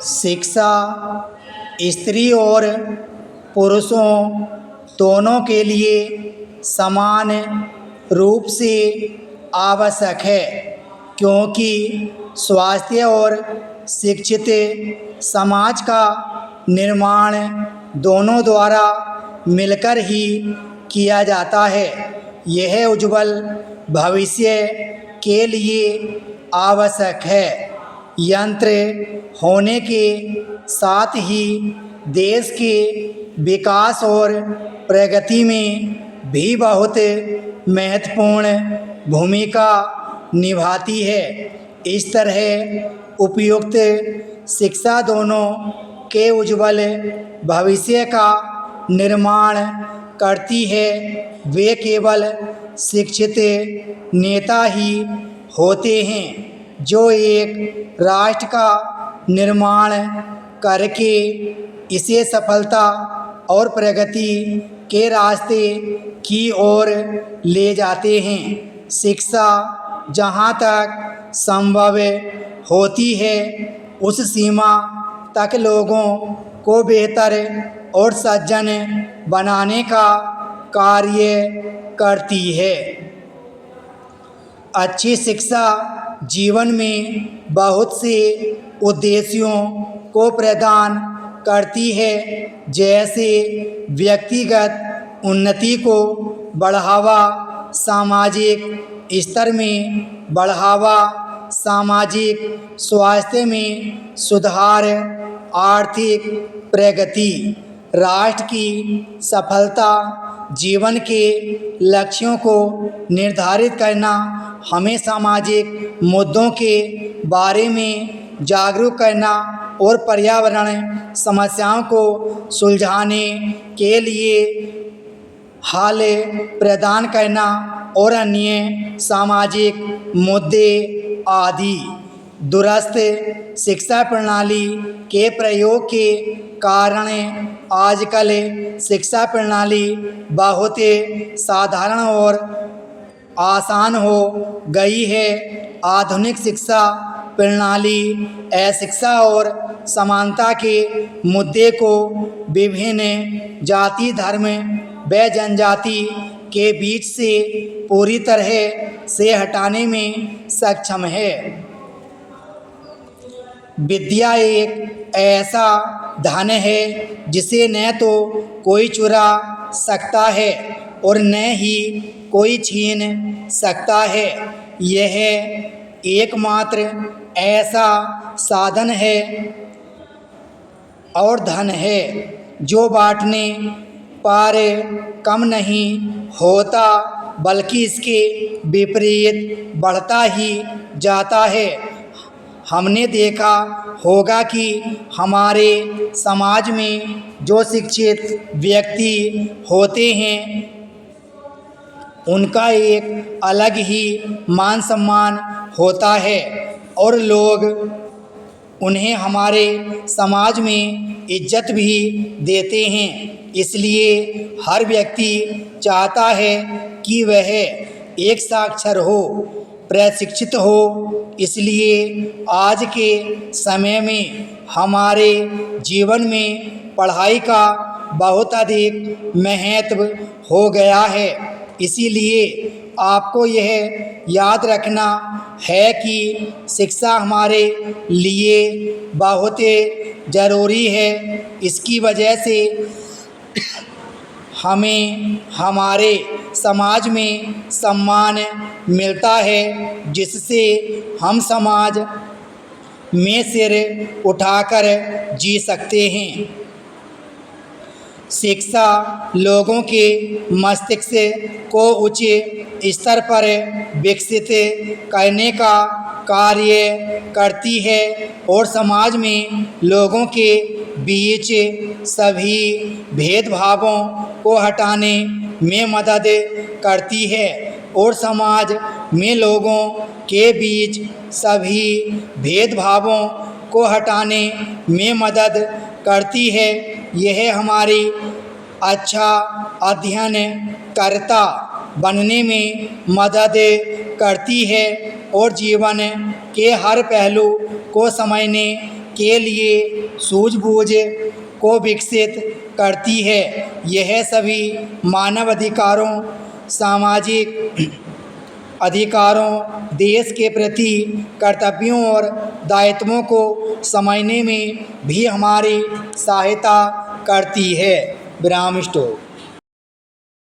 शिक्षा स्त्री और पुरुषों दोनों के लिए समान रूप से आवश्यक है, क्योंकि स्वास्थ्य और शिक्षित समाज का निर्माण दोनों द्वारा मिलकर ही किया जाता है। यह उज्ज्वल भविष्य के लिए आवश्यक है। यंत्र होने के साथ ही देश के विकास और प्रगति में भी बहुत महत्वपूर्ण भूमिका निभाती है। इस तरह उपयुक्त शिक्षा दोनों के उज्ज्वल भविष्य का निर्माण करती है। वे केवल शिक्षित नेता ही होते हैं जो एक राष्ट्र का निर्माण करके इसे सफलता और प्रगति के रास्ते की ओर ले जाते हैं। शिक्षा जहाँ तक संभव होती है उस सीमा तक लोगों को बेहतर और सज्जन बनाने का कार्य करती है। अच्छी शिक्षा जीवन में बहुत से उद्देश्यों को प्रदान करती है, जैसे व्यक्तिगत उन्नति को बढ़ावा, सामाजिक स्तर में बढ़ावा, सामाजिक स्वास्थ्य में सुधार, आर्थिक प्रगति, राष्ट्र की सफलता, जीवन के लक्ष्यों को निर्धारित करना, हमें सामाजिक मुद्दों के बारे में जागरूक करना और पर्यावरण समस्याओं को सुलझाने के लिए हल प्रदान करना और अन्य सामाजिक मुद्दे आदि। दूरस्थ शिक्षा प्रणाली के प्रयोग के कारण आजकल शिक्षा प्रणाली बहुत साधारण और आसान हो गई है। आधुनिक शिक्षा प्रणाली अशिक्षा और समानता के मुद्दे को विभिन्न जाति, धर्म व जनजाति के बीच से पूरी तरह से हटाने में सक्षम है। विद्या एक ऐसा धन है जिसे न तो कोई चुरा सकता है और न ही कोई छीन सकता है। यह एकमात्र ऐसा साधन है और धन है जो बांटने पर कम नहीं होता, बल्कि इसके विपरीत बढ़ता ही जाता है। हमने देखा होगा कि हमारे समाज में जो शिक्षित व्यक्ति होते हैं उनका एक अलग ही मान सम्मान होता है और लोग उन्हें हमारे समाज में इज्जत भी देते हैं। इसलिए हर व्यक्ति चाहता है कि वह एक साक्षर हो, प्रशिक्षित हो। इसलिए आज के समय में हमारे जीवन में पढ़ाई का बहुत अधिक महत्व हो गया है। इसीलिए आपको यह याद रखना है कि शिक्षा हमारे लिए बहुत ज़रूरी है। इसकी वजह से हमें हमारे समाज में सम्मान मिलता है, जिससे हम समाज में सिर उठाकर जी सकते हैं। शिक्षा लोगों के मस्तिष्क को उच्च स्तर पर विकसित करने का कार्य करती है और समाज में लोगों के बीच सभी भेदभावों को हटाने में मदद करती है और समाज में लोगों के बीच सभी भेदभावों को हटाने में मदद करती है। यह हमारी अच्छा अध्ययनकर्ता बनने में मदद करती है और जीवन के हर पहलू को समझने के लिए सूझबूझ को विकसित करती है। यह सभी मानव अधिकारों, सामाजिक अधिकारों, देश के प्रति कर्तव्यों और दायित्वों को समझने में भी हमारी सहायता करती है। विराम स्टॉप।